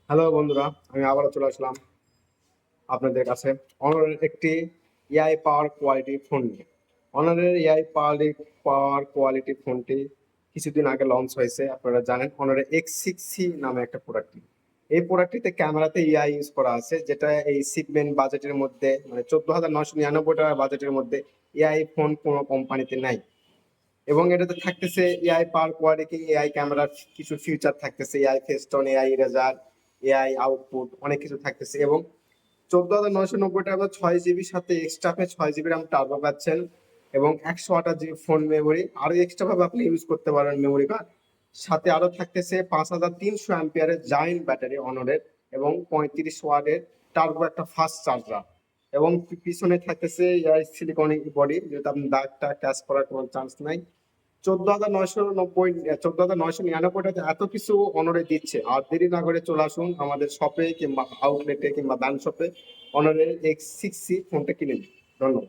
Hello বন্ধুরা, আমি আবারও চলে আসলাম আপনাদের কাছে অনারের একটি এআই পাওয়ার কোয়ালিটি ফোন নিয়ে। অনারের এআই পাওয়ার কোয়ালিটি ফোনটি কিছুদিন আগে লঞ্চ হয়েছে। আপনারা জানেন অনারের X6C নামে একটা প্রোডাক্ট। এই প্রোডাক্টটিতে ক্যামেরাতে এআই ইউজ করা আছে, যেটা এই সিগমেন্ট বাজেটের মধ্যে, মানে 14,999 টাকা বাজেটের মধ্যে এআই ফোন কোনো কোম্পানিতে নাই। এবং এটাতে থাকতেছে এআই পাওয়ার কোয়ালিটি, এআই ক্যামেরার কিছু ফিউচার থাকতেছে, AI festoon, AI eraser, AI output, অনেক কিছু থাকতেছে। এবং 14,999 টাকা 6 জিবির সাথে এক্সট্রা আপনি 6 জিবি র্যাম টার্বো পাচ্ছেন এবং 128 জিবি ফোন মেমোরি আরো এক্সট্রা ভাবে আপনি ইউজ করতে পারেন মেমোরি কার্ড। সাথে আরো থাকতেছে 5,300 অ্যাম্পিয়ারের জায়েন্ট ব্যাটারি অনরের এবং 35 ওয়াটের টার্বো একটা ফাস্ট চার্জার। এবং পিছনে থাকতেছে এআই সিলিকনিক বডি, যেটা আপনি দাগটা ক্যাচ করার কোনো চান্স নাই। 14,999 টাকা এত কিছু অনরে দিচ্ছে, আর দেরি না করে চলে আসুন আমাদের শপে কিংবা আউটলেটে কিংবা ব্যান্ড শপে, অনরের X6C ফোনটা কিনে নিন। ধন্যবাদ।